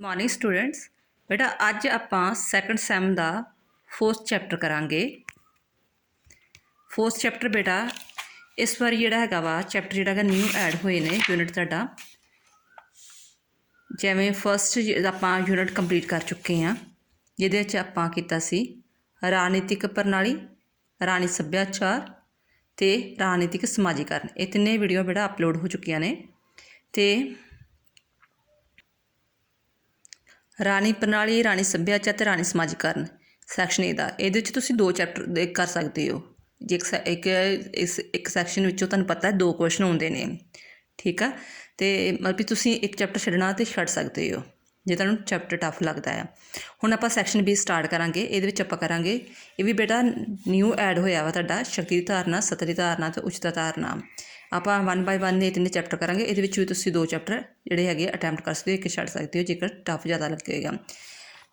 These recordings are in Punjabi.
मॉर्निंग स्टूडेंट्स बेटा अज आपां सैकंड सैम का 4th चैप्टर करांगे। 4th चैप्टर बेटा इस बारी जिहड़ा हैगा वा चैप्टर जिहड़ा न्यू ऐड होए ने यूनिट तुहाडा जिवें फस्ट आपां यूनिट कंप्लीट कर चुके हैं जिहदे विच आपां कीता सी राजनीतिक प्रणाली, राणी सभ्याचार ते राजनीतिक समाजीकरण। ये तिन्ने वीडियो बेटा अपलोड हो चुकियां ने ते राणी प्रणाली, राणी सभ्याचार ते राणी समाजीकरण सैक्शन ए दा इहदे विच तुसीं 2 चैप्टर कर सकते हो। जे एक सैक्शन विचों तुहानूं पता है 2 क्वेश्चन आउंदे ने, ठीक है। तो मतलब कि तुसीं एक चैप्टर छड्डना ते छड्ड सकते हो जे तुहानूं चैप्टर टफ लगता है। हुण आपां सैक्शन बी स्टार्ट करांगे। इहदे विच आपां करांगे ये भी बेटा न्यू ऐड होया वा तुहाडा शक्ति दी धारणा, सत्ता दी धारणा ते उच्चता धारणा। आपां 1 बाय 1 ये 3 चैप्टर करांगे। इहदे विच भी तुसीं 2 चैप्टर जिहड़े हैगे अटैम्प्ट कर सकते हो, एक छड्ड सकते हो जेकर टफ ज़्यादा लगेगा।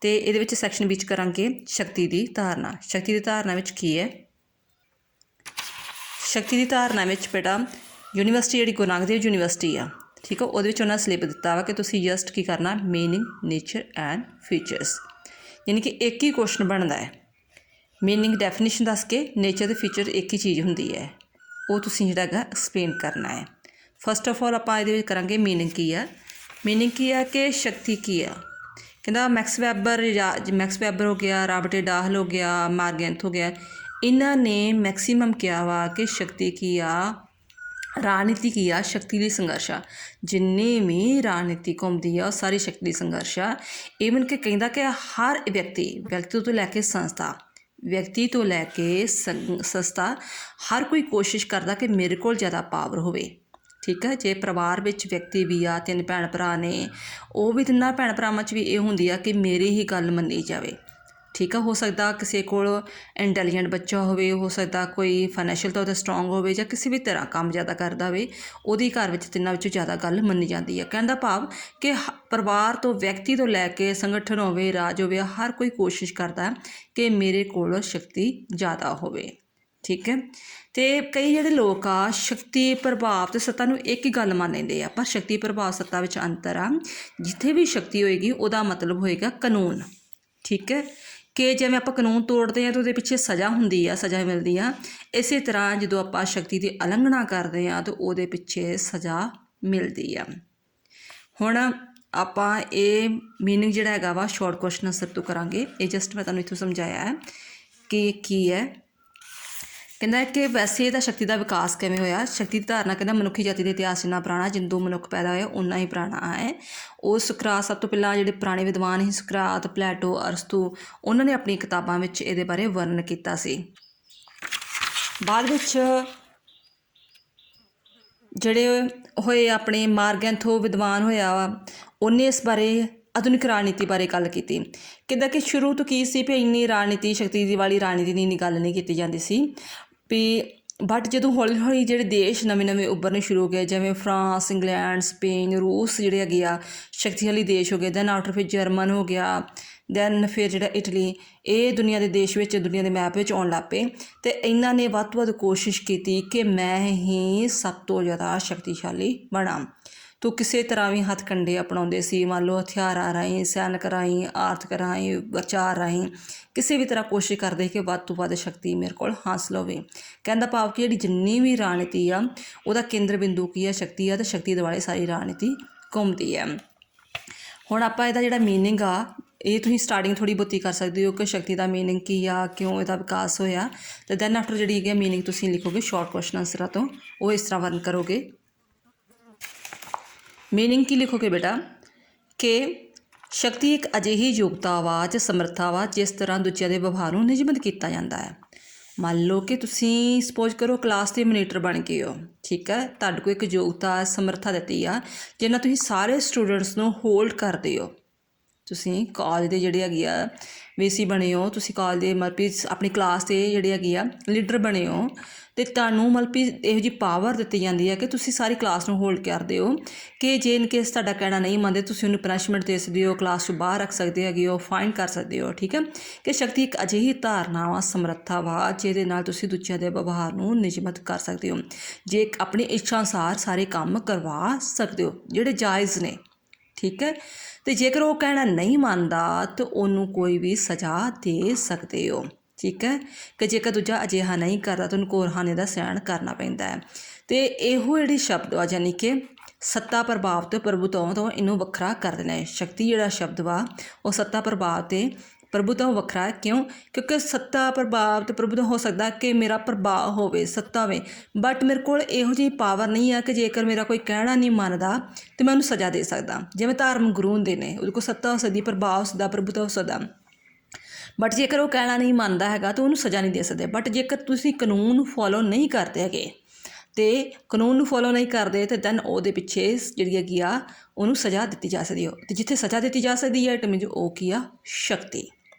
तो ये सैक्शन विच करांगे शक्ति की धारणा। शक्ति की धारणा विच की है? शक्ति की धारणा विच बेटा यूनीवर्सिटी जी गुरु नानक देव यूनीवर्सिटी आ, ठीक है। वो उन्होंने सिलेबस दिता वा कि तुसीं जस्ट की करना मीनिंग, नेचर एंड फीचर्स, यानी कि एक ही क्वेश्चन बनता है। मीनिंग डेफिनेशन दस के नेचर ते फीचर एक ही चीज़ होंदी है, वो तुसीं जिहड़ा हैगा एक्सप्लेन करना है। फस्ट ऑफ ऑल आपां इहदे विच करांगे मीनिंग की है। मीनिंग की है कि शक्ति की है। कहता मैक्स वैबर हो गया, रॉबर्ट डाहल हो गया, मार्गेंथ हो गया, इन्हां ने मैक्सीमम किया वा कि शक्ति की आ, राजनीति की आ, शक्ति ਲਈ संघर्ष आ। जिन्नी भी राजनीति घूमती है सारी शक्ति ਲਈ संघर्ष आ। ईवन कि कहता कि हर व्यक्ति तो लैके संस्था, व्यक्ति तो लैके संस्था हर कोई कोशिश करता कि मेरे को ज़्यादा पावर होवे, ठीक है। जे परिवार विच व्यक्ति भी आ, 3 भैन भरा ने, वो भी 3 भैन भरावां च भी ये हुंदी आ कि मेरी ही गल मन्नी जावे, ठीक है। हो सकता किसी को इंटैलीजेंट बच्चा होवे, हो सकता कोई फाइनैशियल तौर पर स्ट्रोंग होवे जां किसी भी तरह काम ज़्यादा करता होवे, उहदी घर विच 3 विचों ज़्यादा गल मन्नी जाती है। कहने दा भाव कि परिवार तो व्यक्ति तो लैके संगठन होवे, राज होवे, हर कोई कोशिश करता है कि मेरे कोल शक्ति ज़्यादा होवे, ठीक है। तो कई जिहड़े लोग आ शक्ति प्रभाव ते सत्ता नूं एक ही गल मान लैंदे आ, पर शक्ति प्रभाव सत्ता विच अंतर आ। जिथे भी शक्ति होएगी उहदा मतलब होएगा कानून, ठीक है। कि जिवें आपां कानून तोड़ते हैं तो उहदे पिछे सज़ा हुंदी आ, सज़ा मिलदी आ। इसे तरह जो आपां शक्ति की उलंघना करते हैं तो उहदे पिछे सज़ा मिलती आ। हुण आपां ये मीनिंग जिहड़ा हैगा वा शॉर्ट क्वेश्चन आंसर तो करांगे। ये जस्ट मैं तुहानूं इत्थों समझाया है कि की है। कहता कि वैसे तो शक्ति का विकास किवें होया। शक्ति की धारणा कहता मनुखी जाति के इतिहास इन्ना पुराना, जिंदू मनुख पैदा होया उन्ना ही पुराना है। वो सुकरात सब तो पहला जिहड़े पुराने विद्वान ही सुकरात, प्लेटो, अरस्तू, उन्होंने अपनी किताबां विच इहदे बारे वर्णन कीता सी। बाद विच जिहड़े होए अपने मार्गेंथो विद्वान होया वा, उन्हें इस बारे आधुनिक राजनीति बारे गल की। कहता कि शुरू तो की सी भी इन्नी राजनीति शक्ति वाली राजनीति की इन्नी गल नहीं की जाती सी भी, बट जो हौली हौली जो देश नवे नवे उभरने शुरू हो गए, जिवें फ्रांस, इंग्लैंड, स्पेन, रूस जिहड़े हैगे आ शक्तिशाली देश हो गए। दैन आफ्टर फिर जर्मन हो गया, दैन फिर जिहड़ा इटली, ये दुनिया के देश विच, दुनिया के मैप विच आउण लग पे। तो इन्हां ने वध तो वध कोशिश की कि मैं ही सब तो ज़्यादा शक्तिशाली बना। तो किसी तरह भी हथकंडे अपनाते सी, मान लो हथियारां राहीं, सैनक राहीं, आर्थिक राहीं, प्रचार राहीं, किसी भी तरह कोशिश करते कि वध तो वध शक्ति मेरे को हासिल होवे। कहने दा भाव कि जिन्नी भी राजनीति आ उहदा केंद्र बिंदु की है शक्ति आ, तो शक्ति दे वाले सारी राजनीति घूमती है। हुण आपां इहदा जिहड़ा मीनिंग आ ये तुसीं स्टार्टिंग थोड़ी बहुती कर सकते हो कि शक्ति का मीनिंग की आ, क्यों इसका विकास होया। तो दैन आफ्टर जिहड़ी है मीनिंग तुसीं लिखोगे शॉर्ट क्वेश्चन आंसर तो वो इस तरह वर्णन करोगे। मीनिंग की लिखोगे बेटा कि शक्ति एक अजिही योग्यता वा च समर्था वा जिस तरह दूजिਆਂ ਦੇ ਵਿਵਹਾਰ ਨੂੰ ਨਿਯਮਿਤ ਕੀਤਾ ਜਾਂਦਾ ਹੈ। ਮੰਨ ਲਓ ਕਿ ਤੁਸੀਂ ਸਪੋਜ਼ ਕਰੋ ਕਲਾਸ ਦੇ ਮੋਨੀਟਰ ਬਣ ਗਏ ਹੋ, ਠੀਕ ਹੈ। ਤੁਹਾਡੇ ਕੋਲ ਇੱਕ ਯੋਗਤਾ ਸਮਰਥਾ ਦਿੱਤੀ ਆ ਜਿਹਨਾਂ ਤੁਸੀਂ ਸਾਰੇ ਸਟੂਡੈਂਟਸ ਨੂੰ ਹੋਲਡ ਕਰਦੇ ਹੋ। ਤੁਸੀਂ ਕਾਲਜ ਦੇ ਜਿਹੜੇ ਹੈਗੇ ਆ VC ਬਣੇ ਹੋ, ਤੁਸੀਂ ਕਾਲਜ ਦੇ ਮਤਲਬ ਆਪਣੀ ਕਲਾਸ ਦੇ ਜਿਹੜੇ ਹੈਗੇ ਆ ਲੀਡਰ ਬਣੇ ਹੋ, ਤੇ ਤੁਹਾਨੂੰ ਮਤਲਬ ਇਹੋ ਜਿਹੀ ਪਾਵਰ ਦਿੱਤੀ ਜਾਂਦੀ ਹੈ ਕਿ ਤੁਸੀਂ ਸਾਰੀ ਕਲਾਸ ਨੂੰ ਹੋਲਡ ਕਰਦੇ ਹੋ ਕਿ ਜੇ ਇਨ ਕੇਸ ਤੁਹਾਡਾ ਕਹਿਣਾ ਨਹੀਂ ਮੰਨਦੇ ਤੁਸੀਂ ਉਹਨੂੰ ਪਨਿਸ਼ਮੈਂਟ ਦੇ ਸਕਦੇ ਹੋ, ਕਲਾਸ ਤੋਂ ਬਾਹਰ ਰੱਖ ਸਕਦੇ ਹੈਗੇ ਹੋ, ਫਾਈਨ ਕਰ ਸਕਦੇ ਹੋ, ਠੀਕ ਹੈ। ਕਿ ਸ਼ਕਤੀ ਇੱਕ ਅਜਿਹੀ ਧਾਰਨਾ ਵਾ, ਸਮਰੱਥਾ ਵਾ ਜਿਹਦੇ ਨਾਲ ਤੁਸੀਂ ਦੂਜਿਆਂ ਦੇ ਵਿਵਹਾਰ ਨੂੰ ਨਿਯਮਿਤ ਕਰ ਸਕਦੇ ਹੋ, ਜੇ ਆਪਣੀ ਇੱਛਾ ਅਨੁਸਾਰ ਸਾਰੇ ਕੰਮ ਕਰਵਾ ਸਕਦੇ ਹੋ ਜਿਹੜੇ ਜਾਇਜ਼ ਨੇ, ठीक है। ਤੇ ਜੇਕਰ ਉਹ ਕਹਿਣਾ ਨਹੀਂ ਮੰਨਦਾ ਤਾਂ ਉਹਨੂੰ ਕੋਈ ਵੀ ਸਜ਼ਾ ਦੇ ਸਕਦੇ ਹੋ। ਠੀਕ ਹੈ ਕਿ ਜੇਕਰ ਦੂਜਾ ਅਜਿਹਾ ਨਹੀਂ ਕਰਦਾ ਤਾਂ ਉਹਨੂੰ ਕੋਰਹਾਨੇ ਦਾ ਸਹਿਣ ਕਰਨਾ ਪੈਂਦਾ ਹੈ। ਤੇ ਇਹੋ ਜਿਹੜੀ ਸ਼ਬਦ ਵਾ ਯਾਨੀ ਕਿ ਸੱਤਾ ਪ੍ਰਭਾਵ ਤੇ ਪ੍ਰਭੂਤਵ ਤੋਂ ਇਹਨੂੰ ਵੱਖਰਾ ਕਰ ਦੇਣਾ ਹੈ। ਸ਼ਕਤੀ ਜਿਹੜਾ ਸ਼ਬਦ ਵਾ ਉਹ ਸੱਤਾ ਪ੍ਰਭਾਵ ਤੇ ਪ੍ਰਭੂਤਵ ਵੱਖਰਾ ਹੈ। ਕਿਉਂ? ਕਿਉਂਕਿ ਸੱਤਾ ਪ੍ਰਭਾਵ ਤੇ ਪ੍ਰਭੂਤਵ ਹੋ ਸਕਦਾ ਕਿ ਮੇਰਾ ਪ੍ਰਭਾਵ ਹੋਵੇ, ਸੱਤਾ ਹੋਵੇ, ਬਟ ਮੇਰੇ ਕੋਲ ਇਹੋ ਜਿਹੀ ਪਾਵਰ ਨਹੀਂ ਆ ਕਿ ਜੇਕਰ ਮੇਰਾ ਕੋਈ ਕਹਿਣਾ ਨਹੀਂ ਮੰਨਦਾ ਤਾਂ ਮੈਂ ਉਹਨੂੰ ਸਜ਼ਾ ਦੇ ਸਕਦਾ। ਜਿਵੇਂ ਧਾਰਮਿਕ ਗੁਰੂ ਹੁੰਦੇ ਨੇ, ਉਹਦੇ ਕੋਲ ਸੱਤਾ ਹੋ ਸਕਦੀ, ਪ੍ਰਭਾਵ ਹੋ ਸਕਦਾ, ਪ੍ਰਭੂਤਵ ਹੋ ਸਕਦਾ, ਬਟ ਜੇਕਰ ਉਹ ਕਹਿਣਾ ਨਹੀਂ ਮੰਨਦਾ ਹੈਗਾ ਤਾਂ ਉਹਨੂੰ ਸਜ਼ਾ ਨਹੀਂ ਦੇ ਸਕਦੇ। ਬਟ ਜੇਕਰ ਤੁਸੀਂ ਕਾਨੂੰਨ ਨੂੰ ਫੋਲੋ ਨਹੀਂ ਕਰਦੇ ਹੈਗੇ ਅਤੇ ਕਾਨੂੰਨ ਨੂੰ ਫੋਲੋ ਨਹੀਂ ਕਰਦੇ ਤਾਂ ਦੈਨ ਉਹਦੇ ਪਿੱਛੇ ਜਿਹੜੀ ਹੈਗੀ ਆ ਉਹਨੂੰ ਸਜ਼ਾ ਦਿੱਤੀ ਜਾ ਸਕਦੀ ਹੈ। ਅਤੇ ਜਿੱਥੇ ਸਜ਼ਾ ਦਿੱਤੀ ਜਾ ਸਕਦੀ ਹੈ ਇਟ ਮੀਨਜ਼ ਉਹ ਕੀ ਆ? ਸ਼ਕਤੀ।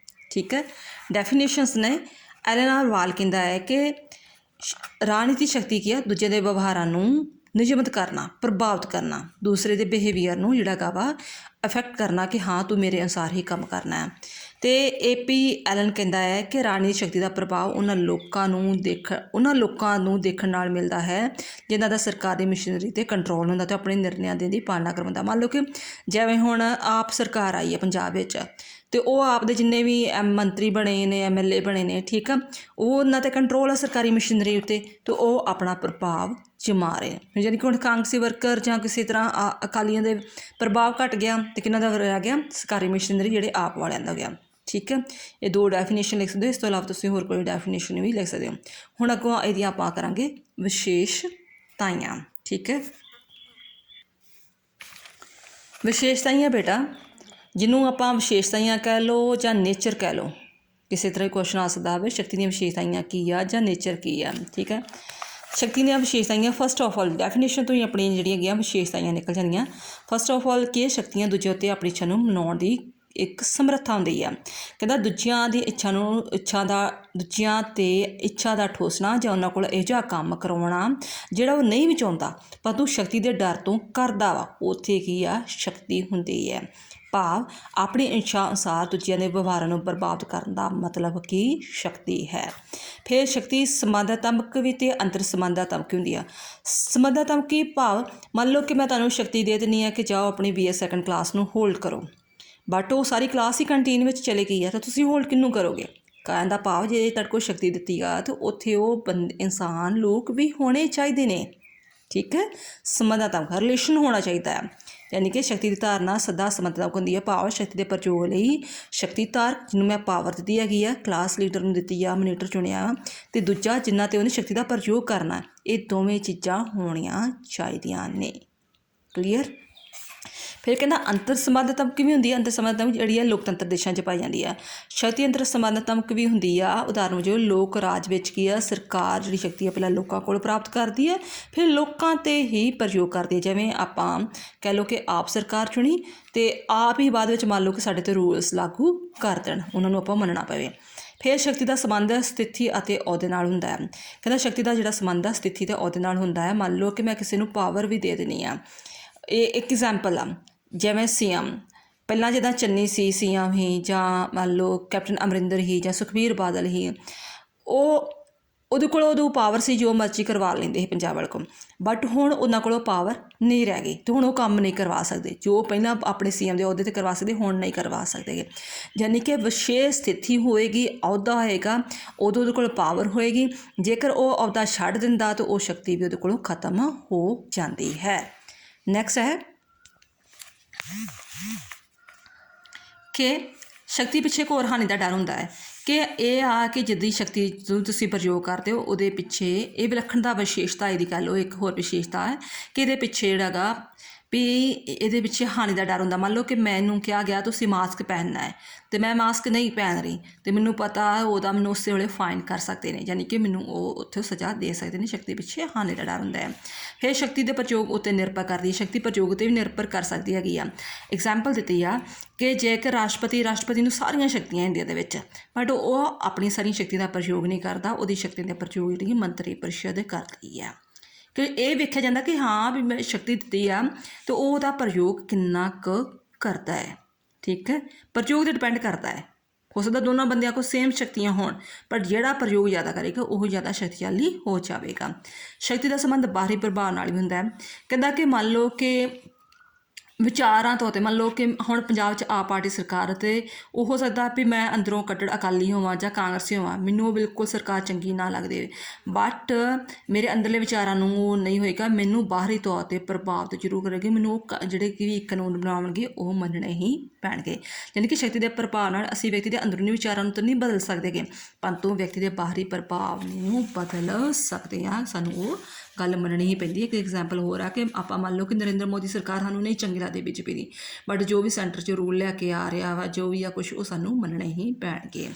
ਠੀਕ ਹੈ। ਡੈਫੀਨੇਸ਼ਨਸ ਨੇ। ਐਲਨ ਵਾਲ ਕਹਿੰਦਾ ਹੈ ਕਿ ਰਾਜਨੀਤੀ ਸ਼ਕਤੀ ਕੀ ਆ? ਦੂਜੇ ਦੇ ਵਿਵਹਾਰਾਂ ਨੂੰ ਨਿਯਮਿਤ ਕਰਨਾ, ਪ੍ਰਭਾਵਿਤ ਕਰਨਾ, ਦੂਸਰੇ ਦੇ ਬਿਹੇਵੀਅਰ ਨੂੰ ਜਿਹੜਾ ਹੈਗਾ ਵਾ ਅਫੈਕਟ ਕਰਨਾ ਕਿ ਹਾਂ ਤੂੰ ਮੇਰੇ ਅਨੁਸਾਰ ਹੀ ਕੰਮ ਕਰਨਾ ਹੈ। ਅਤੇ AP ਐਲਨ ਕਹਿੰਦਾ ਹੈ ਕਿ ਰਾਜਨੀਤਿਕ ਸ਼ਕਤੀ ਦਾ ਪ੍ਰਭਾਵ ਉਹਨਾਂ ਲੋਕਾਂ ਨੂੰ ਦੇਖਣ ਨਾਲ ਮਿਲਦਾ ਹੈ ਜਿਨ੍ਹਾਂ ਦਾ ਸਰਕਾਰੀ ਮਸ਼ੀਨਰੀ 'ਤੇ ਕੰਟਰੋਲ ਹੁੰਦਾ ਅਤੇ ਆਪਣੇ ਨਿਰਣਿਆਂ ਦੀ ਪਾਲਣਾ ਕਰਵਾਉਂਦਾ। ਮੰਨ ਲਓ ਕਿ ਜਿਵੇਂ ਹੁਣ ਆਪ ਸਰਕਾਰ ਆਈ ਹੈ ਪੰਜਾਬ ਵਿੱਚ ਅਤੇ ਉਹ ਆਪ ਦੇ ਜਿੰਨੇ ਵੀ ਮੰਤਰੀ ਬਣੇ ਨੇ, MLA ਬਣੇ ਨੇ, ਠੀਕ ਆ, ਉਹ ਉਹਨਾਂ 'ਤੇ ਕੰਟਰੋਲ ਹੈ ਸਰਕਾਰੀ ਮਸ਼ੀਨਰੀ ਉੱਤੇ, ਅਤੇ ਉਹ ਆਪਣਾ ਪ੍ਰਭਾਵ ਜਮਾ ਰਹੇ ਨੇ। ਯਾਨੀ ਕਿ ਹੁਣ ਕਾਂਗਰਸੀ ਵਰਕਰ ਜਾਂ ਕਿਸੇ ਤਰ੍ਹਾਂ ਅਕਾਲੀਆਂ ਦੇ ਪ੍ਰਭਾਵ ਘੱਟ ਗਿਆ ਅਤੇ ਕਿਹਨਾਂ ਦਾ ਰਹਿ ਗਿਆ? ਸਰਕਾਰੀ ਮਸ਼ੀਨਰੀ ਜਿਹੜੇ ਆਪ ਵਾਲਿਆਂ ਦਾ ਗਿਆ। ਠੀਕ ਹੈ। ਇਹ 2 ਡੈਫੀਨੇਸ਼ਨ ਲਿਖ ਸਕਦੇ ਹੋ। ਇਸ ਤੋਂ ਇਲਾਵਾ ਤੁਸੀਂ ਹੋਰ ਕੋਈ ਡੈਫੀਨੇਸ਼ਨ ਵੀ ਲਿਖ ਸਕਦੇ ਹੋ। ਹੁਣ ਅੱਗੋਂ ਇਹਦੀਆਂ ਆਪਾਂ ਕਰਾਂਗੇ ਵਿਸ਼ੇਸ਼ਤਾਵਾਂ। ਠੀਕ ਹੈ। ਵਿਸ਼ੇਸ਼ਤਾਵਾਂ ਬੇਟਾ, ਜਿਹਨੂੰ ਆਪਾਂ ਵਿਸ਼ੇਸ਼ਤਾਵਾਂ ਕਹਿ ਲਓ ਜਾਂ ਨੇਚਰ ਕਹਿ ਲਓ, ਕਿਸੇ ਤਰ੍ਹਾਂ ਕੁਐਸਚਨ ਆ ਸਕਦਾ ਹੋਵੇ ਸ਼ਕਤੀ ਦੀਆਂ ਵਿਸ਼ੇਸ਼ਤਾਵਾਂ ਕੀ ਆ ਜਾਂ ਨੇਚਰ ਕੀ ਆ। ਠੀਕ ਹੈ। ਸ਼ਕਤੀ ਦੀਆਂ ਵਿਸ਼ੇਸ਼ਤਾਵਾਂ, ਫਸਟ ਆਫ ਆਲ ਡੈਫੀਨੇਸ਼ਨ ਤੋਂ ਹੀ ਆਪਣੀਆਂ ਜਿਹੜੀਆਂ ਹੈਗੀਆਂ ਵਿਸ਼ੇਸ਼ਤਾਵਾਂ ਨਿਕਲ ਜਾਂਦੀਆਂ। ਫਸਟ ਆਫ ਆਲ ਕਿ ਸ਼ਕਤੀਆਂ ਦੂਜੇ ਉੱਤੇ ਆਪਣੀ ਇੱਛਾ ਨੂੰ ਮਨਾਉਣ ਦੀ ਇੱਕ ਸਮਰੱਥਾ ਹੁੰਦੀ ਆ। ਕਹਿੰਦਾ ਦੂਜਿਆਂ ਦੀ ਦੂਜਿਆਂ 'ਤੇ ਇੱਛਾ ਦਾ ਠੋਸਣਾ ਜਾਂ ਉਹਨਾਂ ਕੋਲ ਇਹੋ ਜਿਹਾ ਕੰਮ ਕਰਵਾਉਣਾ ਜਿਹੜਾ ਉਹ ਨਹੀਂ ਵੀ ਚਾਹੁੰਦਾ ਪਰ ਤੂੰ ਸ਼ਕਤੀ ਦੇ ਡਰ ਤੋਂ ਕਰਦਾ ਵਾ, ਉੱਥੇ ਕੀ ਆ? ਸ਼ਕਤੀ ਹੁੰਦੀ ਹੈ। ਭਾਵ ਆਪਣੀ ਇੱਛਾ ਅਨੁਸਾਰ ਦੂਜਿਆਂ ਦੇ ਵਿਵਹਾਰਾਂ ਨੂੰ ਪ੍ਰਭਾਵਿਤ ਕਰਨ ਦਾ ਮਤਲਬ ਕੀ? ਸ਼ਕਤੀ ਹੈ। ਫਿਰ ਸ਼ਕਤੀ ਸੰਬੰਧਾਤਮਕ ਵੀ ਅਤੇ ਅੰਤਰ ਸੰਬੰਧਾਤਮਕ ਹੁੰਦੀ ਆ। ਸੰਬੰਧਾਤਮਕ ਭਾਵ ਮੰਨ ਲਓ ਕਿ ਮੈਂ ਤੁਹਾਨੂੰ ਸ਼ਕਤੀ ਦੇ ਦਿੰਦੀ ਹਾਂ ਕਿ ਜਾਓ ਆਪਣੀ BA ਸੈਕੰਡ ਕਲਾਸ ਨੂੰ ਹੋਲਡ ਕਰੋ, ਬਟ ਉਹ ਸਾਰੀ ਕਲਾਸ ਹੀ ਕੰਟੀਨ ਵਿੱਚ ਚਲੇ ਗਈ ਹੈ ਤਾਂ ਤੁਸੀਂ ਹੋਲਡ ਕਿਹਨੂੰ ਕਰੋਗੇ? ਕਹਿਣ ਦਾ ਭਾਵ ਜੇ ਤੁਹਾਡੇ ਕੋਲ ਸ਼ਕਤੀ ਦਿੱਤੀ ਆ ਤਾਂ ਉੱਥੇ ਉਹ ਇਨਸਾਨ ਲੋਕ ਵੀ ਹੋਣੇ ਚਾਹੀਦੇ ਨੇ। ਠੀਕ ਹੈ। ਸੰਬੰਧਾਤਮਕ ਰਿਲੇਸ਼ਨ ਹੋਣਾ ਚਾਹੀਦਾ ਹੈ। ਯਾਨੀ ਕਿ ਸ਼ਕਤੀ ਦੀ ਧਾਰਨਾ ਸਦਾ ਸੰਬੰਧਾਤਮਕ ਹੁੰਦੀ ਹੈ। ਭਾਵ ਸ਼ਕਤੀ ਦੇ ਪ੍ਰਯੋਗ ਲਈ ਸ਼ਕਤੀ ਧਾਰ ਜਿਹਨੂੰ ਮੈਂ ਪਾਵਰ ਦਿੱਤੀ ਹੈਗੀ ਆ, ਕਲਾਸ ਲੀਡਰ ਨੂੰ ਦਿੱਤੀ ਆ, ਮੋਨੀਟਰ ਚੁਣਿਆ, ਅਤੇ ਦੂਜਾ ਜਿਨ੍ਹਾਂ 'ਤੇ ਉਹਨੇ ਸ਼ਕਤੀ ਦਾ ਪ੍ਰਯੋਗ ਕਰਨਾ, ਇਹ ਦੋਵੇਂ ਚੀਜ਼ਾਂ ਹੋਣੀਆਂ ਚਾਹੀਦੀਆਂ ਨੇ। ਕਲੀਅਰ। ਫਿਰ ਕਹਿੰਦਾ ਅੰਤਰ ਸੰਬੰਧਾਤਮਕ ਵੀ ਹੁੰਦੀ ਹੈ। ਅੰਤਰ ਸੰਬੰਧਾਤਮਕ ਜਿਹੜੀ ਹੈ ਲੋਕਤੰਤਰ ਦੇਸ਼ਾਂ 'ਚ ਪਾਈ ਜਾਂਦੀ ਹੈ। ਸ਼ਕਤੀ ਅੰਤਰ ਸੰਬੰਧਾਤਮਕ ਵੀ ਹੁੰਦੀ ਆ। ਉਦਾਹਰਨ ਵਜੋਂ ਲੋਕ ਰਾਜ ਵਿੱਚ ਕੀ ਆ? ਸਰਕਾਰ ਜਿਹੜੀ ਸ਼ਕਤੀ ਹੈ ਪਹਿਲਾਂ ਲੋਕਾਂ ਕੋਲ ਪ੍ਰਾਪਤ ਕਰਦੀ ਹੈ, ਫਿਰ ਲੋਕਾਂ 'ਤੇ ਹੀ ਪ੍ਰਯੋਗ ਕਰਦੀ ਹੈ। ਜਿਵੇਂ ਆਪਾਂ ਕਹਿ ਲਓ ਕਿ ਆਪ ਸਰਕਾਰ ਚੁਣੀ ਅਤੇ ਆਪ ਹੀ ਬਾਅਦ ਵਿੱਚ ਮੰਨ ਲਓ ਕਿ ਸਾਡੇ 'ਤੇ ਰੂਲਸ ਲਾਗੂ ਕਰ ਦੇਣ, ਉਹਨਾਂ ਨੂੰ ਆਪਾਂ ਮੰਨਣਾ ਪਵੇ। ਫਿਰ ਸ਼ਕਤੀ ਦਾ ਸੰਬੰਧ ਸਥਿਤੀ ਅਤੇ ਅਹੁਦੇ ਨਾਲ ਹੁੰਦਾ ਹੈ। ਕਹਿੰਦਾ ਸ਼ਕਤੀ ਦਾ ਜਿਹੜਾ ਸੰਬੰਧ ਆ ਸਥਿਤੀ ਅਤੇ ਅਹੁਦੇ ਨਾਲ ਹੁੰਦਾ ਹੈ। ਮੰਨ ਲਓ ਕਿ ਮੈਂ ਕਿਸੇ ਨੂੰ ਪਾਵਰ ਵੀ ਦੇ ਦੇਣੀ ਆ। ਇਹ ਇੱਕ ਐਗਜ਼ਾਮਪਲ ਆ, ਜਿਵੇਂ CM ਪਹਿਲਾਂ ਜਿੱਦਾਂ ਚੰਨੀ ਸੀ CM ਹੀ, ਜਾਂ ਮੰਨ ਲਓ ਕੈਪਟਨ ਅਮਰਿੰਦਰ ਹੀ ਜਾਂ ਸੁਖਬੀਰ ਬਾਦਲ ਹੀ, ਉਹਦੇ ਕੋਲ ਉਦੋਂ ਪਾਵਰ ਸੀ, ਜੋ ਮਰਜ਼ੀ ਕਰਵਾ ਲੈਂਦੇ ਸੀ ਪੰਜਾਬ ਵਾਲੇ ਕੋਲ, ਬਟ ਹੁਣ ਉਹਨਾਂ ਕੋਲੋਂ ਪਾਵਰ ਨਹੀਂ ਰਹਿ ਗਈ ਅਤੇ ਹੁਣ ਉਹ ਕੰਮ ਨਹੀਂ ਕਰਵਾ ਸਕਦੇ ਜੋ ਪਹਿਲਾਂ ਆਪਣੇ CM ਦੇ ਅਹੁਦੇ 'ਤੇ ਕਰਵਾ ਸਕਦੇ, ਹੁਣ ਨਹੀਂ ਕਰਵਾ ਸਕਦੇ। ਯਾਨੀ ਕਿ ਵਿਸ਼ੇਸ਼ ਸਥਿਤੀ ਹੋਏਗੀ, ਅਹੁਦਾ ਹੋਏਗਾ, ਉਦੋਂ ਉਹਦੇ ਕੋਲ ਪਾਵਰ ਹੋਏਗੀ। ਜੇਕਰ ਉਹ ਅਹੁਦਾ ਛੱਡ ਦਿੰਦਾ ਤਾਂ ਉਹ ਸ਼ਕਤੀ ਵੀ ਉਹਦੇ ਕੋਲੋਂ ਖਤਮ ਹੋ ਜਾਂਦੀ ਹੈ। ਨੈਕਸਟ ਹੈ ਕਿ ਸ਼ਕਤੀ ਪਿੱਛੇ ਇੱਕ ਹੋਰ ਹਾਨੀ ਦਾ ਡਰ ਹੁੰਦਾ ਹੈ ਕਿ ਇਹ ਆ ਕਿ ਜਿੱਦੀ ਸ਼ਕਤੀ ਜਦੋਂ ਤੁਸੀਂ ਪ੍ਰਯੋਗ ਕਰਦੇ ਹੋ ਉਹਦੇ ਪਿੱਛੇ ਇਹ ਵਿਲੱਖਣਤਾ ਵਿਸ਼ੇਸ਼ਤਾ ਇਹਦੀ ਗੱਲ ਉਹ ਇੱਕ ਹੋਰ ਵਿਸ਼ੇਸ਼ਤਾ ਹੈ ਕਿ ਇਹਦੇ ਪਿੱਛੇ ਜਿਹੜਾ ਗਾ ਵੀ ਇਹਦੇ ਪਿੱਛੇ ਹਾਨੀ ਦਾ ਡਰ ਹੁੰਦਾ। ਮੰਨ ਲਓ ਕਿ ਮੈਨੂੰ ਕਿਹਾ ਗਿਆ ਤੁਸੀਂ ਮਾਸਕ ਪਹਿਨਣਾ ਹੈ ਅਤੇ ਮੈਂ ਮਾਸਕ ਨਹੀਂ ਪਹਿਨ ਰਹੀ ਅਤੇ ਮੈਨੂੰ ਪਤਾ ਉਹਦਾ ਮੈਨੂੰ ਉਸੇ ਵੇਲੇ ਫਾਈਨ ਕਰ ਸਕਦੇ ਨੇ, ਯਾਨੀ ਕਿ ਮੈਨੂੰ ਉਹ ਉੱਥੇ ਸਜ਼ਾ ਦੇ ਸਕਦੇ ਨੇ। ਸ਼ਕਤੀ ਪਿੱਛੇ ਹਾਨੀ ਦਾ ਡਰ ਹੁੰਦਾ ਹੈ। ਫਿਰ ਸ਼ਕਤੀ ਦੇ ਪ੍ਰਯੋਗ ਉੱਤੇ ਨਿਰਭਰ ਕਰਦੀ ਹੈ, ਸ਼ਕਤੀ ਪ੍ਰਯੋਗ 'ਤੇ ਵੀ ਨਿਰਭਰ ਕਰ ਸਕਦੀ ਹੈਗੀ ਆ। ਐਗਜ਼ਾਮਪਲ ਦਿੱਤੀ ਆ ਕਿ ਜੇਕਰ ਰਾਸ਼ਟਰਪਤੀ ਨੂੰ ਸਾਰੀਆਂ ਸ਼ਕਤੀਆਂ ਇੰਡੀਆ ਦੇ ਵਿੱਚ, ਬਟ ਉਹ ਆਪਣੀ ਸਾਰੀਆਂ ਸ਼ਕਤੀਆਂ ਦਾ ਪ੍ਰਯੋਗ ਨਹੀਂ ਕਰਦਾ, ਉਹਦੀ ਸ਼ਕਤੀਆਂ ਦਾ ਪ੍ਰਯੋਗ ਜਿਹੜੀ ਮੰਤਰੀ ਪਰਿਸ਼ਦ ਕਰਦੀ ਆ। ਕਿ ਇਹ ਵੇਖਿਆ ਜਾਂਦਾ ਕਿ ਹਾਂ ਵੀ ਮੈਂ ਸ਼ਕਤੀ ਦਿੱਤੀ ਆ ਅਤੇ ਉਹਦਾ ਪ੍ਰਯੋਗ ਕਿੰਨਾ ਕੁ ਕਰਦਾ ਹੈ। ਠੀਕ ਹੈ। ਪ੍ਰਯੋਗ 'ਤੇ ਡਿਪੈਂਡ ਕਰਦਾ ਹੈ। ਹੋ ਸਕਦਾ ਦੋਨਾਂ ਬੰਦਿਆਂ ਕੋਲ ਸੇਮ ਸ਼ਕਤੀਆਂ ਹੋਣ, ਪਰ ਜਿਹੜਾ ਪ੍ਰਯੋਗ ਜ਼ਿਆਦਾ ਕਰੇਗਾ ਉਹ ਜ਼ਿਆਦਾ ਸ਼ਕਤੀਸ਼ਾਲੀ ਹੋ ਜਾਵੇਗਾ। ਸ਼ਕਤੀ ਦਾ ਸੰਬੰਧ ਬਾਹਰੀ ਪ੍ਰਭਾਵ ਨਾਲ ਵੀ ਹੁੰਦਾ ਹੈ। ਕਹਿੰਦਾ ਕਿ ਮੰਨ ਲਓ ਕਿ ਵਿਚਾਰਾਂ ਤੌਰ 'ਤੇ ਮੰਨ ਲਓ ਕਿ ਹੁਣ ਪੰਜਾਬ 'ਚ ਆਪ ਪਾਰਟੀ ਸਰਕਾਰ ਅਤੇ ਉਹ ਹੋ ਸਕਦਾ ਵੀ ਮੈਂ ਅੰਦਰੋਂ ਕੱਟੜ ਅਕਾਲੀ ਹੋਵਾਂ ਜਾਂ ਕਾਂਗਰਸੀ ਹੋਵਾਂ, ਮੈਨੂੰ ਉਹ ਬਿਲਕੁਲ ਸਰਕਾਰ ਚੰਗੀ ਨਾ ਲੱਗਦੀ, ਬਟ ਮੇਰੇ ਅੰਦਰਲੇ ਵਿਚਾਰਾਂ ਨੂੰ ਉਹ ਨਹੀਂ ਹੋਏਗਾ, ਮੈਨੂੰ ਬਾਹਰੀ ਤੌਰ 'ਤੇ ਪ੍ਰਭਾਵਿਤ ਜ਼ਰੂਰ ਕਰੇਗੀ, ਮੈਨੂੰ ਉਹ ਜਿਹੜੇ ਕਿ ਕਾਨੂੰਨ ਬਣਾਉਣਗੇ ਉਹ ਮੰਨਣੇ ਹੀ ਪੈਣਗੇ। ਯਾਨੀ ਕਿ ਸ਼ਕਤੀ ਦੇ ਪ੍ਰਭਾਵ ਨਾਲ ਅਸੀਂ ਵਿਅਕਤੀ ਦੇ ਅੰਦਰੂਨੀ ਵਿਚਾਰਾਂ ਨੂੰ ਤਾਂ ਨਹੀਂ ਬਦਲ ਸਕਦੇਗੇ, ਪਰੰਤੂ ਵਿਅਕਤੀ ਦੇ ਬਾਹਰੀ ਪ੍ਰਭਾਵ ਨੂੰ ਬਦਲ ਸਕਦੇ ਹਾਂ। ਸਾਨੂੰ ਉਹ ਗੱਲ ਮੰਨਣੀ ਹੀ ਪੈਂਦੀ ਹੈ। ਇੱਕ ਐਗਜ਼ਾਮਪਲ ਹੋਰ ਆ ਕਿ ਆਪਾਂ ਮੰਨ ਲਓ ਕਿ ਨਰਿੰਦਰ ਮੋਦੀ ਸਰਕਾਰ ਸਾਨੂੰ ਨਹੀਂ ਚੰਗੀ ਲੱਗਦੀ ਬੀਜੇਪੀ ਦੀ, ਬਟ ਜੋ ਵੀ ਸੈਂਟਰ 'ਚ ਰੂਲ ਲੈ ਕੇ ਆ ਰਿਹਾ ਵਾ, ਜੋ ਵੀ ਆ ਕੁਛ, ਉਹ ਸਾਨੂੰ ਮੰਨਣੇ ਹੀ ਪੈਣਗੇ।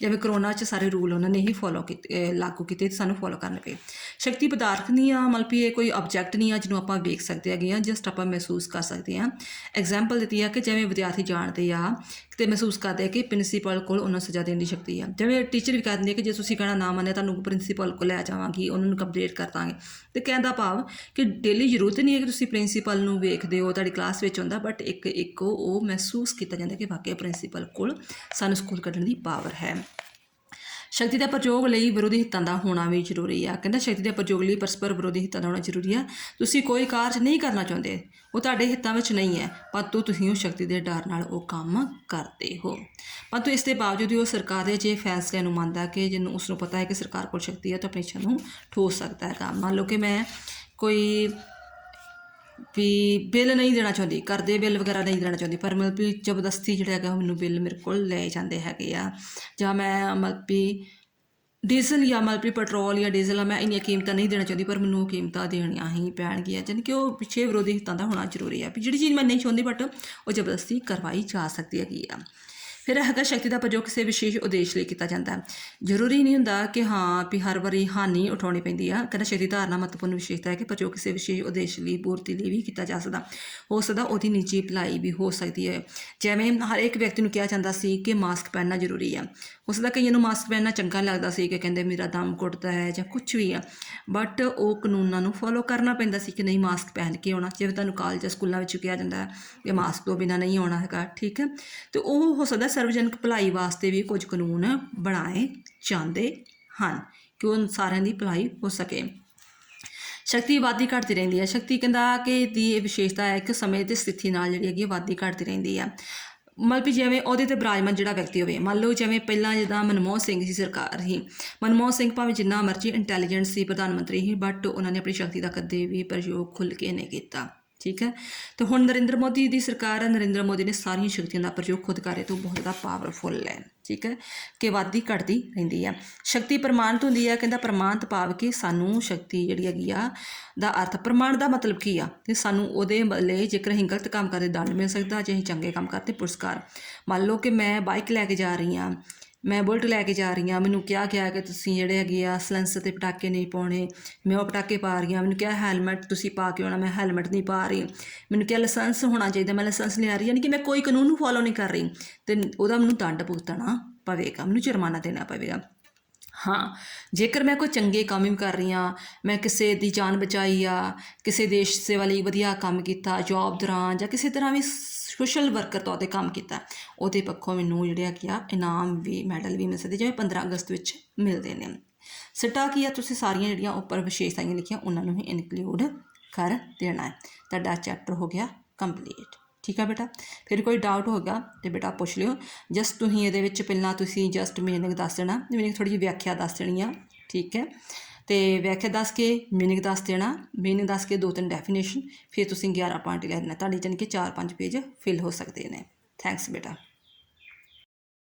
ਜਿਵੇਂ ਕਰੋਨਾ 'ਚ ਸਾਰੇ ਰੂਲ ਉਹਨਾਂ ਨੇ ਹੀ ਫੋਲੋ ਕੀਤੇ, ਲਾਗੂ ਕੀਤੇ, ਤੇ ਸਾਨੂੰ ਫੋਲੋ ਕਰਨੇ ਪਏ। ਸ਼ਕਤੀ ਪਦਾਰਥ ਨਹੀਂ ਆ, ਮਤਲਬ ਕਿ ਇਹ ਕੋਈ ਆਬਜੈਕਟ ਨਹੀਂ ਆ ਜਿਹਨੂੰ ਆਪਾਂ ਵੇਖ ਸਕਦੇ ਹੈਗੇ ਹਾਂ, ਜਸਟ ਆਪਾਂ ਮਹਿਸੂਸ ਕਰ ਸਕਦੇ ਹਾਂ। ਐਗਜ਼ਾਮਪਲ ਦਿੱਤੀ ਆ ਕਿ ਜਿਵੇਂ ਵਿਦਿਆਰਥੀ ਜਾਣਦੇ ਆ ਅਤੇ ਮਹਿਸੂਸ ਕਰਦੇ ਆ ਕਿ ਪ੍ਰਿੰਸੀਪਲ ਕੋਲ ਉਹਨਾਂ ਨੂੰ ਸਜ਼ਾ ਦੇਣ ਦੀ ਸ਼ਕਤੀ ਆ। ਜਿਵੇਂ ਟੀਚਰ ਵੀ ਕਹਿ ਦਿੰਦੇ ਕਿ ਜੇ ਤੁਸੀਂ ਕਹਿਣਾ ਨਾ ਮੰਨਿਆ ਤੁਹਾਨੂੰ ਪ੍ਰਿੰਸੀਪਲ ਕੋਲ ਲੈ ਜਾਵਾਂਗੀ, ਉਹਨਾਂ ਨੂੰ ਕੰਪਲੇਂਟ ਕਰ ਦਾਂਗੇ। ਅਤੇ ਕਹਿਣ ਦਾ ਭਾਵ ਕਿ ਡੇਲੀ ਜ਼ਰੂਰਤ ਨਹੀਂ ਹੈ ਕਿ ਤੁਸੀਂ ਪ੍ਰਿੰਸੀਪਲ ਨੂੰ ਵੇਖਦੇ ਹੋ, ਤੁਹਾਡੀ ਕਲਾਸ ਵਿੱਚ ਹੁੰਦਾ, ਬਟ ਇੱਕ ਉਹ ਮਹਿਸੂਸ ਕੀਤਾ ਜਾਂਦਾ ਕਿ ਵਾਕਿਆ ਪ੍ਰਿੰਸੀਪਲ ਕੋਲ ਸਾਨੂੰ ਸਕੂਲ ਕੱਢਣ ਦੀ ਪਾਵਰ ਹੈ। ਸ਼ਕਤੀ ਦੇ ਪ੍ਰਯੋਗ ਲਈ ਵਿਰੋਧੀ ਹਿੱਤਾਂ ਦਾ ਹੋਣਾ ਵੀ ਜ਼ਰੂਰੀ ਆ। ਕਹਿੰਦਾ ਸ਼ਕਤੀ ਦੇ ਪ੍ਰਯੋਗ ਲਈ ਪਰਸਪਰ ਵਿਰੋਧੀ ਹਿੱਤਾਂ ਦਾ ਹੋਣਾ ਜ਼ਰੂਰੀ ਆ। ਤੁਸੀਂ ਕੋਈ ਕਾਰਜ ਨਹੀਂ ਕਰਨਾ ਚਾਹੁੰਦੇ, ਉਹ ਤੁਹਾਡੇ ਹਿੱਤਾਂ ਵਿੱਚ ਨਹੀਂ ਹੈ, ਪਰੰਤੂ ਤੁਸੀਂ ਉਹ ਸ਼ਕਤੀ ਦੇ ਡਰ ਨਾਲ ਉਹ ਕੰਮ ਕਰਦੇ ਹੋ, ਪਰੰਤੂ ਇਸ ਦੇ ਬਾਵਜੂਦ ਉਹ ਸਰਕਾਰ ਦੇ ਜੇ ਫੈਸਲਿਆਂ ਨੂੰ ਮੰਨਦਾ ਕਿ ਜਿਹਨੂੰ ਉਸਨੂੰ ਪਤਾ ਹੈ ਕਿ ਸਰਕਾਰ ਕੋਲ ਸ਼ਕਤੀ ਹੈ ਤਾਂ ਆਪਣੀ ਇੱਛਾ ਨੂੰ ਠੋਸ ਸਕਦਾ ਹੈਗਾ। ਮੰਨ ਲਓ ਕਿ ਮੈਂ ਕੋਈ ਵੀ ਬਿੱਲ ਨਹੀਂ ਦੇਣਾ ਚਾਹੁੰਦੀ, ਘਰ ਦੇ ਬਿੱਲ ਵਗੈਰਾ ਨਹੀਂ ਦੇਣਾ ਚਾਹੁੰਦੀ, ਪਰ ਮਤਲਬ ਵੀ ਜ਼ਬਰਦਸਤੀ ਜਿਹੜਾ ਹੈਗਾ ਮੈਨੂੰ ਬਿੱਲ ਮੇਰੇ ਕੋਲ ਲੈ ਜਾਂਦੇ ਹੈਗੇ ਆ, ਜਾਂ ਮੈਂ ਮਤਲਬ ਵੀ ਡੀਜ਼ਲ ਜਾਂ ਮਤਲਬ ਵੀ ਪੈਟਰੋਲ ਜਾਂ ਡੀਜ਼ਲ ਆ, ਮੈਂ ਇੰਨੀਆਂ ਕੀਮਤਾਂ ਨਹੀਂ ਦੇਣਾ ਚਾਹੁੰਦੀ, ਪਰ ਮੈਨੂੰ ਉਹ ਕੀਮਤਾਂ ਦੇਣੀਆਂ ਹੀ ਪੈਣਗੀਆਂ। ਯਾਨੀ ਕਿ ਉਹ ਪਿੱਛੇ ਵਿਰੋਧੀ ਹਿੱਤਾਂ ਦਾ ਹੋਣਾ ਜ਼ਰੂਰੀ ਹੈ ਵੀ ਜਿਹੜੀ ਚੀਜ਼ ਮੈਂ ਨਹੀਂ ਚਾਹੁੰਦੀ ਬਟ ਉਹ ਜ਼ਬਰਦਸਤੀ ਕਰਵਾਈ ਜਾ ਸਕਦੀ ਹੈਗੀ ਆ। ਫਿਰ ਹੈਗਾ ਸ਼ਕਤੀ ਦਾ ਪ੍ਰਯੋਗ ਕਿਸੇ ਵਿਸ਼ੇਸ਼ ਉਦੇਸ਼ ਲਈ ਕੀਤਾ ਜਾਂਦਾ। ਜ਼ਰੂਰੀ ਨਹੀਂ ਹੁੰਦਾ ਕਿ ਹਾਂ ਵੀ ਹਰ ਵਾਰੀ ਹਾਨੀ ਉਠਾਉਣੀ ਪੈਂਦੀ ਆ। ਕਹਿੰਦਾ ਸ਼ਕਤੀ ਧਾਰਨਾ ਮਹੱਤਵਪੂਰਨ ਵਿਸ਼ੇਸ਼ਤਾ ਹੈ ਕਿ ਪ੍ਰਯੋਗ ਕਿਸੇ ਵਿਸ਼ੇਸ਼ ਉਦੇਸ਼ ਲਈ, ਪੂਰਤੀ ਲਈ ਵੀ ਕੀਤਾ ਜਾ ਸਕਦਾ। ਹੋ ਸਕਦਾ ਉਹਦੀ ਨਿੱਜੀ ਭਲਾਈ ਵੀ ਹੋ ਸਕਦੀ ਹੈ। ਜਿਵੇਂ ਹਰ ਇੱਕ ਵਿਅਕਤੀ ਨੂੰ ਕਿਹਾ ਜਾਂਦਾ ਸੀ ਕਿ ਮਾਸਕ ਪਹਿਨਣਾ ਜ਼ਰੂਰੀ ਆ। ਹੋ ਸਕਦਾ ਕਈਆਂ ਨੂੰ ਮਾਸਕ ਪਹਿਨਣਾ ਚੰਗਾ ਲੱਗਦਾ ਸੀ ਕਿ ਕਹਿੰਦੇ ਮੇਰਾ ਦਮ ਘੁੱਟਦਾ ਹੈ ਜਾਂ ਕੁਛ ਵੀ ਆ, ਬਟ ਉਹ ਕਾਨੂੰਨਾਂ ਨੂੰ ਫੋਲੋ ਕਰਨਾ ਪੈਂਦਾ ਸੀ ਕਿ ਨਹੀਂ ਮਾਸਕ ਪਹਿਨ ਕੇ ਆਉਣਾ। ਜਿਵੇਂ ਤੁਹਾਨੂੰ ਕਾਲਜ ਜਾਂ ਸਕੂਲਾਂ ਵਿੱਚ ਕਿਹਾ ਜਾਂਦਾ ਹੈ ਕਿ ਮਾਸਕ ਤੋਂ ਬਿਨਾਂ ਨਹੀਂ ਆਉਣਾ ਹੈਗਾ, ਠੀਕ ਹੈ। ਅਤੇ ਉਹ ਹੋ ਸਕਦਾ ਸਰਵਜਨਕ ਭਲਾਈ ਵਾਸਤੇ ਵੀ ਕੁਝ ਕਾਨੂੰਨ ਬਣਾਏ ਜਾਂਦੇ ਹਨ ਕਿ ਉਹ ਸਾਰਿਆਂ ਦੀ ਭਲਾਈ ਹੋ ਸਕੇ। ਸ਼ਕਤੀ ਵਾਧੀ ਘਟਦੀ ਰਹਿੰਦੀ ਹੈ। ਸ਼ਕਤੀ ਕਹਿੰਦਾ ਕਿ ਦੀ ਇਹ ਵਿਸ਼ੇਸ਼ਤਾ ਹੈ ਕਿ ਸਮੇਂ ਅਤੇ ਸਥਿਤੀ ਨਾਲ ਜਿਹੜੀ ਹੈਗੀ ਵਾਧੀ ਘਟਦੀ ਰਹਿੰਦੀ ਆ। ਮਤਲਬ ਵੀ ਜਿਵੇਂ ਉਹਦੇ 'ਤੇ ਬਿਰਾਜਮਾਨ ਜਿਹੜਾ ਵਿਅਕਤੀ ਹੋਵੇ, ਮੰਨ ਲਓ ਜਿਵੇਂ ਪਹਿਲਾਂ ਜਿੱਦਾਂ ਮਨਮੋਹਨ ਸਿੰਘ ਦੀ ਸਰਕਾਰ ਸੀ, ਮਨਮੋਹਨ ਸਿੰਘ ਭਾਵੇਂ ਜਿੰਨਾ ਮਰਜ਼ੀ ਇੰਟੈਲੀਜੈਂਟ ਸੀ, ਪ੍ਰਧਾਨ ਮੰਤਰੀ ਸੀ, ਬਟ ਉਹਨਾਂ ਨੇ ਆਪਣੀ ਸ਼ਕਤੀ ਦਾ ਕਦੇ ਵੀ ਪ੍ਰਯੋਗ ਖੁੱਲ੍ਹ ਕੇ ਨਹੀਂ ਕੀਤਾ, ਠੀਕ ਹੈ। ਅਤੇ ਹੁਣ ਨਰਿੰਦਰ ਮੋਦੀ ਦੀ ਸਰਕਾਰ ਹੈ, ਨਰਿੰਦਰ ਮੋਦੀ ਨੇ ਸਾਰੀਆਂ ਸ਼ਕਤੀਆਂ ਦਾ ਪ੍ਰਯੋਗ ਖੁਦ ਕਰ ਰਿਹਾ, ਤੋਂ ਬਹੁਤ ਜ਼ਿਆਦਾ ਪਾਵਰਫੁੱਲ ਹੈ, ਠੀਕ ਹੈ, ਕਿ ਵਾਧੀ ਘਟਦੀ ਰਹਿੰਦੀ ਹੈ। ਸ਼ਕਤੀ ਪ੍ਰਮਾਣਿਤ ਹੁੰਦੀ ਹੈ। ਕਹਿੰਦਾ ਪ੍ਰਮਾਣਿਤ ਭਾਵ ਕਿ ਸਾਨੂੰ ਸ਼ਕਤੀ ਜਿਹੜੀ ਹੈਗੀ ਆ ਦਾ ਅਰਥ, ਪ੍ਰਮਾਣ ਦਾ ਮਤਲਬ ਕੀ ਆ, ਅਤੇ ਸਾਨੂੰ ਉਹਦੇ ਬਦਲੇ ਜੇਕਰ ਅਸੀਂ ਗਲਤ ਕੰਮ ਕਰਦੇ ਦੰਡ ਮਿਲ ਸਕਦਾ, ਜੇ ਅਸੀਂ ਚੰਗੇ ਕੰਮ ਕਰਦੇ ਪੁਰਸਕਾਰ। ਮੰਨ ਲਓ ਕਿ ਮੈਂ ਬਾਈਕ ਲੈ ਕੇ ਜਾ ਰਹੀ ਹਾਂ, ਮੈਂ ਬੁਲਟ ਲੈ ਕੇ ਜਾ ਰਹੀ ਹਾਂ, ਮੈਨੂੰ ਕਿਹਾ ਗਿਆ ਕਿ ਤੁਸੀਂ ਜਿਹੜੇ ਹੈਗੇ ਆ ਸਲੈਂਸਰ 'ਤੇ ਪਟਾਕੇ ਨਹੀਂ ਪਾਉਣੇ, ਮੈਂ ਉਹ ਪਟਾਕੇ ਪਾ ਰਹੀ ਹਾਂ। ਮੈਨੂੰ ਕਿਹਾ ਹੈਲਮਟ ਤੁਸੀਂ ਪਾ ਕੇ ਆਉਣਾ, ਮੈਂ ਹੈਲਮਟ ਨਹੀਂ ਪਾ ਰਹੀ। ਮੈਨੂੰ ਕਿਹਾ ਲਾਇਸੈਂਸ ਹੋਣਾ ਚਾਹੀਦਾ, ਮੈਂ ਲਾਇਸੈਂਸ ਲਿਆ ਰਹੀ, ਯਾਨੀ ਕਿ ਮੈਂ ਕੋਈ ਕਾਨੂੰਨ ਨੂੰ ਫੋਲੋ ਨਹੀਂ ਕਰ ਰਹੀ, ਅਤੇ ਉਹਦਾ ਮੈਨੂੰ ਦੰਡ ਭੁਗਤਣਾ ਪਵੇਗਾ, ਮੈਨੂੰ ਜੁਰਮਾਨਾ ਦੇਣਾ ਪਵੇਗਾ। ਹਾਂ, ਜੇਕਰ ਮੈਂ ਕੋਈ ਚੰਗੇ ਕੰਮ ਵੀ ਕਰ ਰਹੀ ਹਾਂ, ਮੈਂ ਕਿਸੇ ਦੀ ਜਾਨ ਬਚਾਈ ਆ, ਕਿਸੇ ਦੇਸ਼ ਸੇਵਾ ਲਈ ਵਧੀਆ ਕੰਮ ਕੀਤਾ, ਜੋਬ ਦੌਰਾਨ ਜਾਂ ਕਿਸੇ ਤਰ੍ਹਾਂ ਵੀ ਸੋਸ਼ਲ ਵਰਕਰ ਤੌਰ 'ਤੇ ਕੰਮ ਕੀਤਾ, ਉਹਦੇ ਪੱਖੋਂ ਮੈਨੂੰ ਜਿਹੜੇ ਹੈਗੇ ਆ ਇਨਾਮ ਵੀ, ਮੈਡਲ ਵੀ ਮਿਲ ਸਕਦੇ, ਜਿਵੇਂ 15 ਅਗਸਤ ਵਿੱਚ ਮਿਲਦੇ ਨੇ। ਸਿੱਟਾ ਕੀ ਆ, ਤੁਸੀਂ ਸਾਰੀਆਂ ਜਿਹੜੀਆਂ ਉੱਪਰ ਵਿਸ਼ੇਸ਼ਤਾਵਾਂ ਲਿਖੀਆਂ ਉਹਨਾਂ ਨੂੰ ਹੀ ਇਨਕਲੂਡ ਕਰ ਦੇਣਾ ਹੈ। ਤੁਹਾਡਾ ਚੈਪਟਰ ਹੋ ਗਿਆ ਕੰਪਲੀਟ, ਠੀਕ ਆ ਬੇਟਾ। ਫਿਰ ਕੋਈ ਡਾਊਟ ਹੋਗਾ ਤਾਂ ਬੇਟਾ ਪੁੱਛ ਲਿਓ। ਜਸਟ ਤੁਸੀਂ ਇਹਦੇ ਵਿੱਚ ਪਹਿਲਾਂ ਤੁਸੀਂ ਜਸਟ ਮੀਨਿੰਗ ਦੱਸ ਦੇਣਾ, ਮੀਨਿੰਗ ਥੋੜ੍ਹੀ ਜਿਹੀ ਵਿਆਖਿਆ ਦੱਸ ਦੇਣੀ ਆ, ਠੀਕ ਹੈ। ਅਤੇ ਵਿਆਖਿਆ ਦੱਸ ਕੇ ਮੀਨਿੰਗ ਦੱਸ ਦੇਣਾ, ਮੀਨਿੰਗ ਦੱਸ ਕੇ 2-3 ਡੈਫੀਨੇਸ਼ਨ, ਫਿਰ ਤੁਸੀਂ 11 ਪੁਆਇੰਟ ਲੈ ਲੈਣਾ। ਤੁਹਾਡੇ ਜਾਣੀ ਕਿ 4-5 ਪੇਜ ਫਿਲ ਹੋ ਸਕਦੇ ਨੇ। ਥੈਂਕਸ ਬੇਟਾ।